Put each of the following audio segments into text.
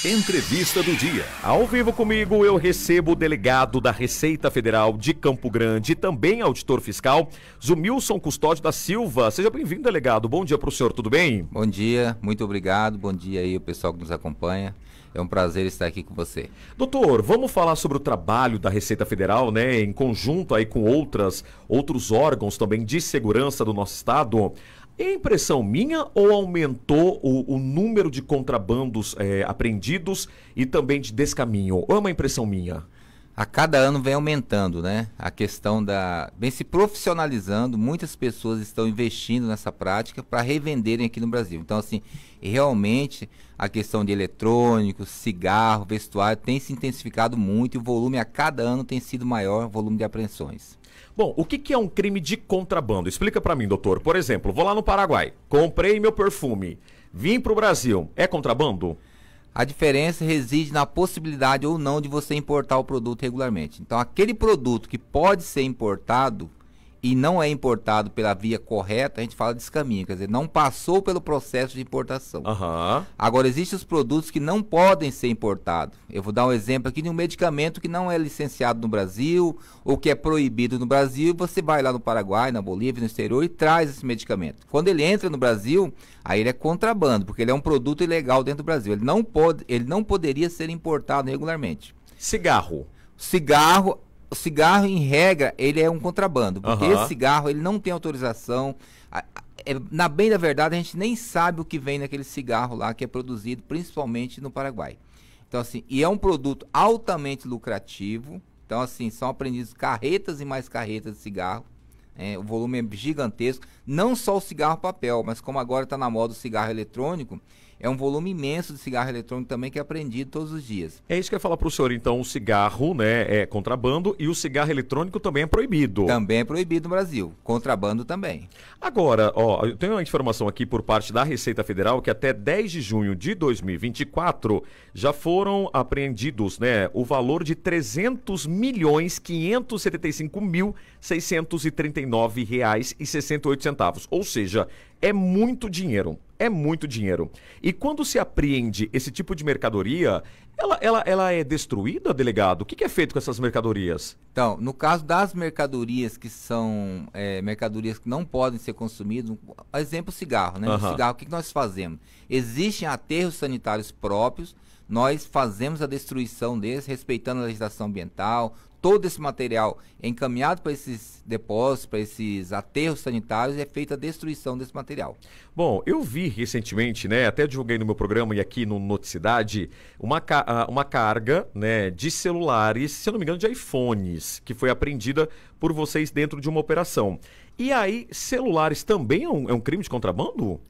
Entrevista do dia. Ao vivo comigo eu recebo o delegado da Receita Federal de Campo Grande, também auditor fiscal, Zumilson Custódio da Silva. Seja bem-vindo, delegado. Bom dia para o senhor, tudo bem? Bom dia, muito obrigado. Bom dia aí o pessoal que nos acompanha. É um prazer estar aqui com você. Doutor, vamos falar sobre o trabalho da Receita Federal, né, em conjunto aí com outros órgãos também de segurança do nosso estado. É impressão minha ou aumentou o número de contrabandos apreendidos e também de descaminho? Ou é uma impressão minha? A cada ano vem aumentando, né? A questão vem se profissionalizando, muitas pessoas estão investindo nessa prática para revenderem aqui no Brasil. Então, assim, realmente a questão de eletrônicos, cigarro, vestuário tem se intensificado muito e o volume a cada ano tem sido maior, o volume de apreensões. Bom, o que é um crime de contrabando? Explica para mim, doutor. Por exemplo, vou lá no Paraguai, comprei meu perfume, vim para o Brasil, é contrabando? A diferença reside na possibilidade ou não de você importar o produto regularmente. Então, aquele produto que pode ser importado e não é importado pela via correta, a gente fala de descaminho, quer dizer, não passou pelo processo de importação. Agora, existem os produtos que não podem ser importados. Eu vou dar um exemplo aqui de um medicamento que não é licenciado no Brasil ou que é proibido no Brasil. Você vai lá no Paraguai, na Bolívia, no exterior e traz esse medicamento. Quando ele entra no Brasil, aí ele é contrabando, porque ele é um produto ilegal dentro do Brasil. Ele não poderia ser importado regularmente. Cigarro. O cigarro, em regra, ele é um contrabando, porque esse cigarro, ele não tem autorização. Na bem da verdade, a gente nem sabe o que vem naquele cigarro lá, que é produzido principalmente no Paraguai. Então, assim, e é um produto altamente lucrativo. Então, assim, são apreendidos carretas e mais carretas de cigarro. O volume é gigantesco. Não só o cigarro papel, mas como agora está na moda o cigarro eletrônico, é um volume imenso de cigarro eletrônico também que é apreendido todos os dias. É isso que eu ia falar para o senhor, então, o cigarro, né, é contrabando e o cigarro eletrônico também é proibido. Também é proibido no Brasil, contrabando também. Agora, ó, eu tenho uma informação aqui por parte da Receita Federal que até 10 de junho de 2024 já foram apreendidos, né, o valor de R$300.575.639,68. Ou seja, é muito dinheiro. É muito dinheiro. E quando se apreende esse tipo de mercadoria, ela é destruída, delegado? O que é feito com essas mercadorias? Então, no caso das mercadorias que são mercadorias que não podem ser consumidas, exemplo, cigarro, né? O cigarro, o que nós fazemos? Existem aterros sanitários próprios, nós fazemos a destruição deles, respeitando a legislação ambiental. Todo esse material é encaminhado para esses depósitos, para esses aterros sanitários, e é feita a destruição desse material. Bom, eu vi recentemente, né, até divulguei no meu programa e aqui no Noticidade, uma carga, né, de celulares, se eu não me engano, de iPhones, que foi apreendida por vocês dentro de uma operação. E aí, celulares também é um crime de contrabando?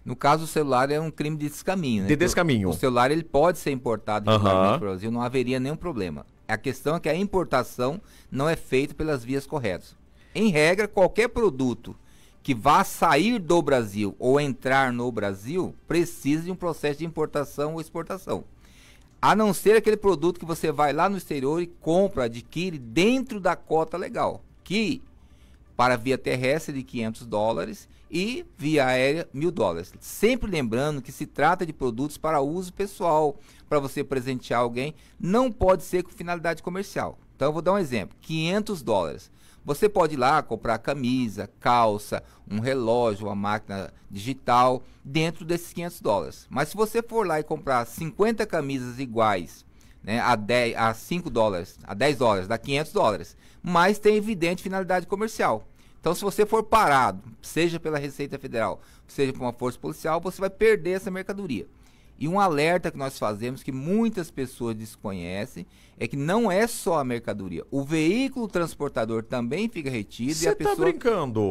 No caso, o celular é um crime de descaminho, né? De descaminho. O celular ele pode ser importado regularmente para o Brasil, não haveria nenhum problema. A questão é que a importação não é feita pelas vias corretas. Em regra, qualquer produto que vá sair do Brasil ou entrar no Brasil precisa de um processo de importação ou exportação. A não ser aquele produto que você vai lá no exterior e compra, adquire dentro da cota legal, que para via terrestre de $500 e via aérea $1.000. Sempre lembrando que se trata de produtos para uso pessoal, para você presentear alguém, não pode ser com finalidade comercial. Então eu vou dar um exemplo, $500. Você pode ir lá comprar camisa, calça, um relógio, uma máquina digital dentro desses $500. Mas se você for lá e comprar 50 camisas iguais, né, a $5, a $10, dá $500, mas tem evidente finalidade comercial. Então, se você for parado, seja pela Receita Federal, seja por uma força policial, você vai perder essa mercadoria. E um alerta que nós fazemos, que muitas pessoas desconhecem, é que não é só a mercadoria. O veículo transportador também fica retido e a pessoa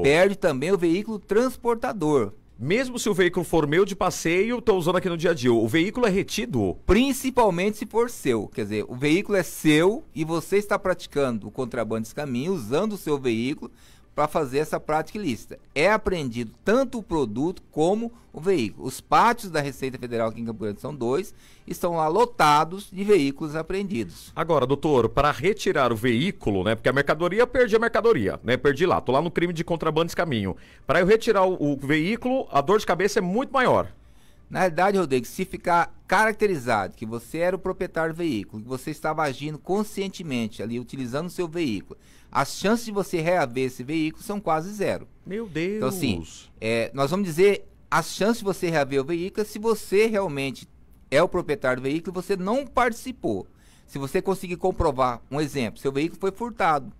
perde também o veículo transportador. Mesmo se o veículo for meu de passeio, estou usando aqui no dia a dia, o veículo é retido? Principalmente se for seu. Quer dizer, o veículo é seu e você está praticando o contrabando de caminho usando o seu veículo para fazer essa prática ilícita. É apreendido tanto o produto como o veículo. Os pátios da Receita Federal aqui em Campo Grande são 2, estão lá lotados de veículos apreendidos. Agora, doutor, para retirar o veículo, né, porque a mercadoria, perdi a mercadoria, né, perdi lá, tô lá no crime de contrabando de caminho. Para eu retirar o veículo, a dor de cabeça é muito maior. Na realidade, Rodrigo, se ficar caracterizado que você era o proprietário do veículo, que você estava agindo conscientemente ali, utilizando o seu veículo, as chances de você reaver esse veículo são quase zero. Meu Deus! Então, assim, nós vamos dizer, as chances de você reaver o veículo é se você realmente é o proprietário do veículo e você não participou. Se você conseguir comprovar, um exemplo, seu veículo foi furtado,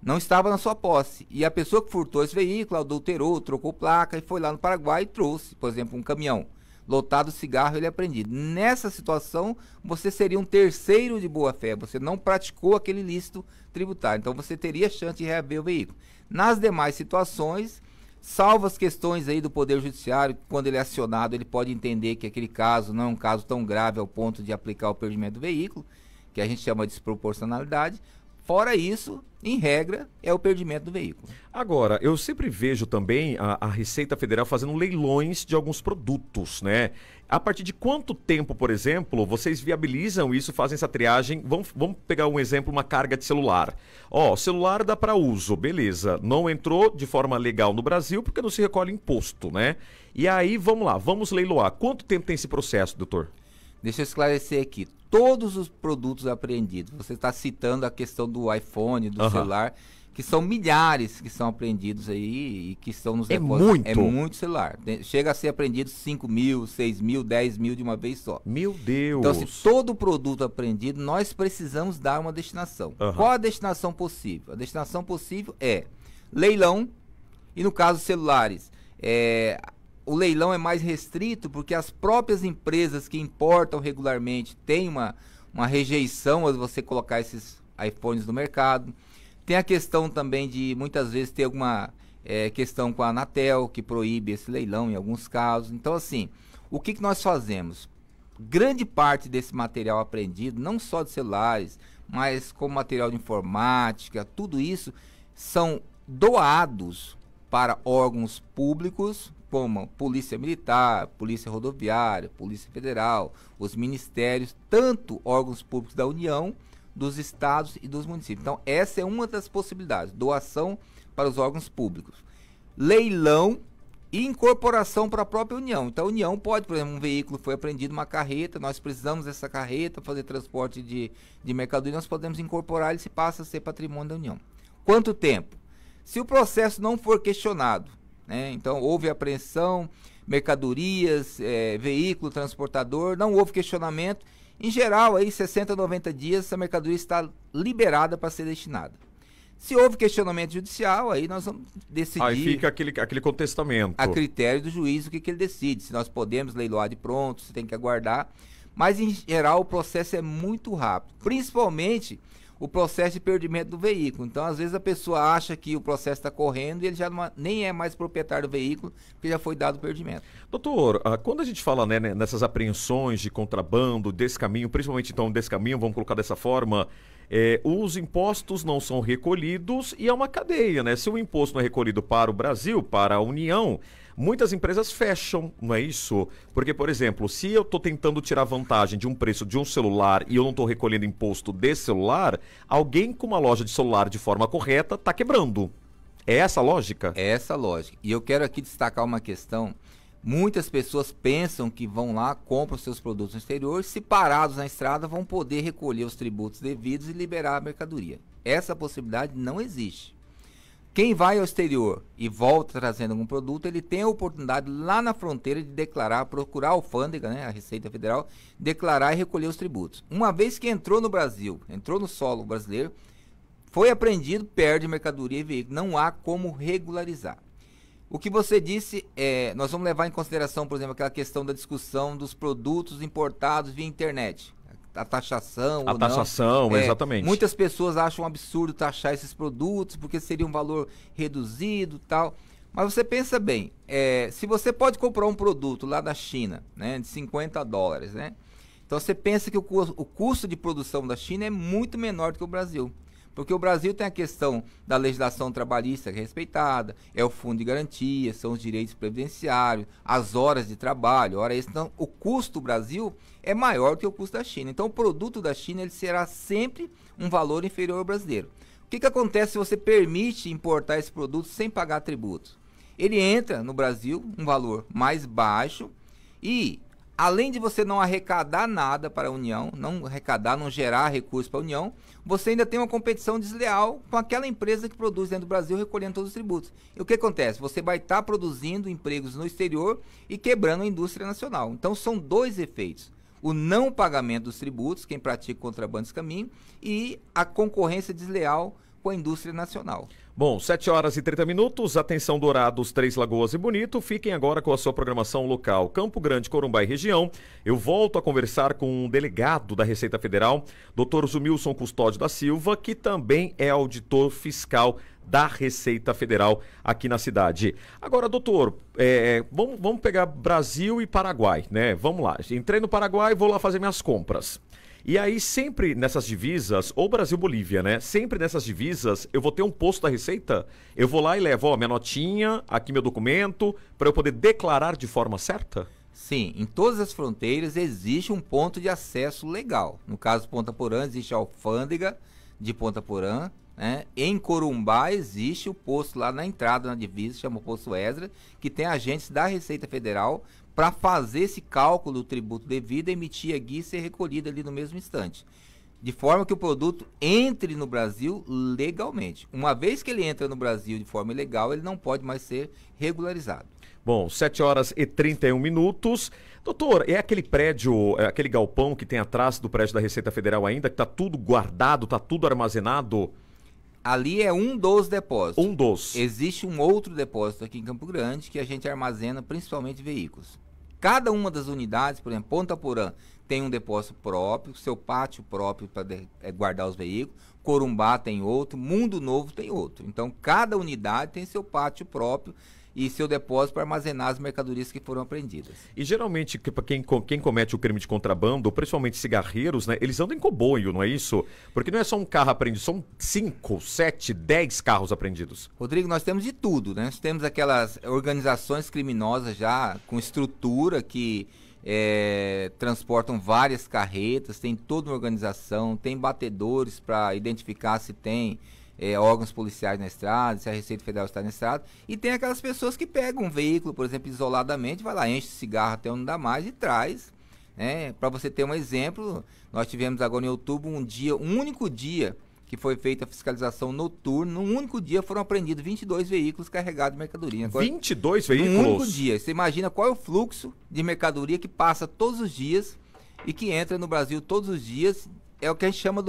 não estava na sua posse, e a pessoa que furtou esse veículo adulterou, trocou placa e foi lá no Paraguai e trouxe, por exemplo, um caminhão lotado de cigarro, ele é apreendido. Nessa situação, você seria um terceiro de boa-fé, você não praticou aquele ilícito tributário, então você teria chance de reaver o veículo. Nas demais situações, salvo as questões aí do Poder Judiciário, quando ele é acionado, ele pode entender que aquele caso não é um caso tão grave ao ponto de aplicar o perdimento do veículo, que a gente chama de desproporcionalidade. Fora isso, em regra, é o perdimento do veículo. Agora, eu sempre vejo também a Receita Federal fazendo leilões de alguns produtos, né? A partir de quanto tempo, por exemplo, vocês viabilizam isso, fazem essa triagem? Vamos pegar um exemplo, uma carga de celular. Ó, celular dá para uso, beleza. Não entrou de forma legal no Brasil porque não se recolhe imposto, né? E aí, vamos lá, vamos leiloar. Quanto tempo tem esse processo, doutor? Deixa eu esclarecer aqui. Todos os produtos apreendidos, você está citando a questão do iPhone, do celular, que são milhares que são apreendidos aí e que estão nos depósitos. Muito? É muito celular. Chega a ser apreendido 5 mil, 6 mil, 10 mil de uma vez só. Meu Deus! Então, se todo produto apreendido, nós precisamos dar uma destinação. Qual a destinação possível? A destinação possível é leilão, e no caso celulares, o leilão é mais restrito porque as próprias empresas que importam regularmente têm uma rejeição a você colocar esses iPhones no mercado. Tem a questão também de muitas vezes ter alguma questão com a Anatel, que proíbe esse leilão em alguns casos. Então, assim, o que nós fazemos? Grande parte desse material apreendido, não só de celulares, mas como material de informática, tudo isso são doados para órgãos públicos, como Polícia Militar, Polícia Rodoviária, Polícia Federal, os ministérios, tanto órgãos públicos da União, dos estados e dos municípios. Então, essa é uma das possibilidades, doação para os órgãos públicos. Leilão e incorporação para a própria União. Então, a União pode, por exemplo, um veículo foi apreendido, uma carreta, nós precisamos dessa carreta, fazer transporte de mercadoria, nós podemos incorporar, ele se passa a ser patrimônio da União. Quanto tempo? Se o processo não for questionado, então houve apreensão, mercadorias, veículo, transportador, não houve questionamento, em geral aí 60, 90 dias essa mercadoria está liberada para ser destinada. Se houve questionamento judicial, aí nós vamos decidir. Aí fica aquele contestamento. A critério do juiz o que ele decide, se nós podemos leiloar de pronto, se tem que aguardar, mas em geral o processo é muito rápido, principalmente o processo de perdimento do veículo. Então, às vezes a pessoa acha que o processo está correndo e ele já nem é mais proprietário do veículo, porque já foi dado o perdimento. Doutor, quando a gente fala nessas apreensões de contrabando, desse caminho, principalmente então desse caminho, vamos colocar dessa forma, os impostos não são recolhidos e é uma cadeia, né? Se o imposto não é recolhido para o Brasil, para a União, muitas empresas fecham, não é isso? Porque, por exemplo, se eu estou tentando tirar vantagem de um preço de um celular e eu não estou recolhendo imposto desse celular, alguém com uma loja de celular de forma correta está quebrando. É essa a lógica? É essa a lógica. E eu quero aqui destacar uma questão. Muitas pessoas pensam que vão lá, compram seus produtos no exterior, se parados na estrada vão poder recolher os tributos devidos e liberar a mercadoria. Essa possibilidade não existe. Quem vai ao exterior e volta trazendo algum produto, ele tem a oportunidade lá na fronteira de declarar, procurar a alfândega, a Receita Federal, declarar e recolher os tributos. Uma vez que entrou no Brasil, entrou no solo brasileiro, foi apreendido, perde mercadoria e veículo. Não há como regularizar. O que você disse, nós vamos levar em consideração, por exemplo, aquela questão da discussão dos produtos importados via internet. A taxação. A taxação, exatamente. Muitas pessoas acham um absurdo taxar esses produtos porque seria um valor reduzido e tal. Mas você pensa bem, se você pode comprar um produto lá da China, de $50, então você pensa que o custo de produção da China é muito menor do que o Brasil. Porque o Brasil tem a questão da legislação trabalhista que é respeitada, é o fundo de garantia, são os direitos previdenciários, as horas de trabalho, hora extra. Então, o custo do Brasil é maior do que o custo da China. Então, o produto da China ele será sempre um valor inferior ao brasileiro. O que acontece se você permite importar esse produto sem pagar tributos? Ele entra no Brasil um valor mais baixo e além de você não arrecadar nada para a União, não gerar recursos para a União, você ainda tem uma competição desleal com aquela empresa que produz dentro do Brasil, recolhendo todos os tributos. E o que acontece? Você vai estar produzindo empregos no exterior e quebrando a indústria nacional. Então são dois efeitos: o não pagamento dos tributos, quem pratica contrabando desse caminho, e a concorrência desleal com a indústria nacional. Bom, 7h30, atenção Dourados, Três Lagoas e Bonito, fiquem agora com a sua programação local Campo Grande, Corumbá e região. Eu volto a conversar com um delegado da Receita Federal, Dr. Zumilson Custódio da Silva, que também é auditor fiscal da Receita Federal aqui na cidade. Agora, doutor, vamos pegar Brasil e Paraguai, né? Vamos lá, entrei no Paraguai e vou lá fazer minhas compras. E aí, sempre nessas divisas, ou Brasil-Bolívia, né? Sempre nessas divisas, eu vou ter um posto da Receita, eu vou lá e levo, ó, minha notinha, aqui meu documento, para eu poder declarar de forma certa? Sim, em todas as fronteiras existe um ponto de acesso legal. No caso de Ponta Porã, existe a alfândega de Ponta Porã, né? Em Corumbá existe o posto lá na entrada, na divisa, chama o Posto Ezra, que tem agentes da Receita Federal para fazer esse cálculo do tributo devido, emitir a guia e ser recolhida ali no mesmo instante. De forma que o produto entre no Brasil legalmente. Uma vez que ele entra no Brasil de forma ilegal, ele não pode mais ser regularizado. Bom, 7h31. Doutor, é aquele prédio, aquele galpão que tem atrás do prédio da Receita Federal ainda, que está tudo guardado, está tudo armazenado? Ali é um dos depósitos. Um dos. Existe um outro depósito aqui em Campo Grande que a gente armazena principalmente veículos. Cada uma das unidades, por exemplo, Ponta Porã tem um depósito próprio, seu pátio próprio para guardar os veículos, Corumbá tem outro, Mundo Novo tem outro. Então, cada unidade tem seu pátio próprio e seu depósito para armazenar as mercadorias que foram apreendidas. E geralmente, para quem comete o crime de contrabando, principalmente cigarreiros, né, eles andam em comboio, não é isso? Porque não é só um carro apreendido, são 5, 7, 10 carros apreendidos. Rodrigo, nós temos de tudo, né? Nós temos aquelas organizações criminosas já com estrutura que transportam várias carretas, tem toda uma organização, tem batedores para identificar se tem órgãos policiais na estrada, se a Receita Federal está na estrada, e tem aquelas pessoas que pegam um veículo, por exemplo, isoladamente, vai lá, enche de cigarro até onde não dá mais e traz, né? Para você ter um exemplo, nós tivemos agora em outubro um único dia que foi feita a fiscalização noturna, num único dia foram apreendidos 22 veículos carregados de mercadoria. Agora, 22 veículos? Num único dia. Você imagina qual é o fluxo de mercadoria que passa todos os dias e que entra no Brasil todos os dias, é o que a gente chama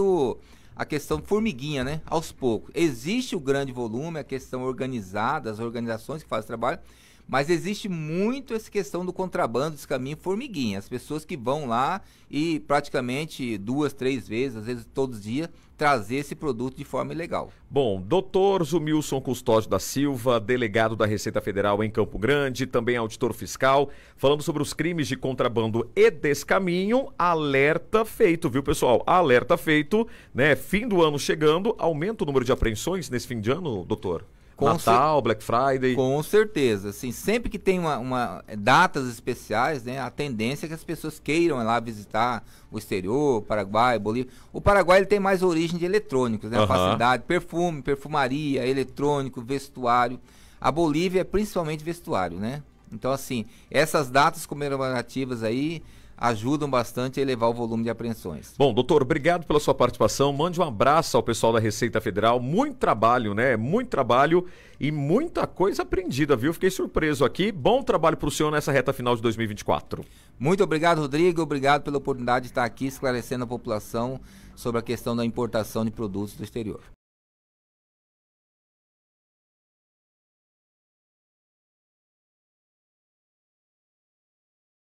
a questão formiguinha, né? Aos poucos. Existe o grande volume, a questão organizada, as organizações que fazem trabalho, mas existe muito essa questão do contrabando, desse caminho formiguinha. As pessoas que vão lá e praticamente 2, 3 vezes, às vezes todos os dias, trazer esse produto de forma ilegal. Bom, doutor Zumilson Custódio da Silva, delegado da Receita Federal em Campo Grande, também auditor fiscal, falando sobre os crimes de contrabando e descaminho. Alerta feito, viu, pessoal? Alerta feito, né? Fim do ano chegando, aumenta o número de apreensões nesse fim de ano, doutor? Natal, Black Friday. Com certeza, assim, sempre que tem datas especiais, né, a tendência é que as pessoas queiram ir lá visitar o exterior, Paraguai, Bolívia. O Paraguai ele tem mais origem de eletrônicos, né, facilidade, perfume, perfumaria, eletrônico, vestuário. A Bolívia é principalmente vestuário, né? Então, assim, essas datas comemorativas aí ajudam bastante a elevar o volume de apreensões. Bom, doutor, obrigado pela sua participação. Mande um abraço ao pessoal da Receita Federal. Muito trabalho, né? Muito trabalho e muita coisa apreendida, viu? Fiquei surpreso aqui. Bom trabalho para o senhor nessa reta final de 2024. Muito obrigado, Rodrigo. Obrigado pela oportunidade de estar aqui esclarecendo a população sobre a questão da importação de produtos do exterior.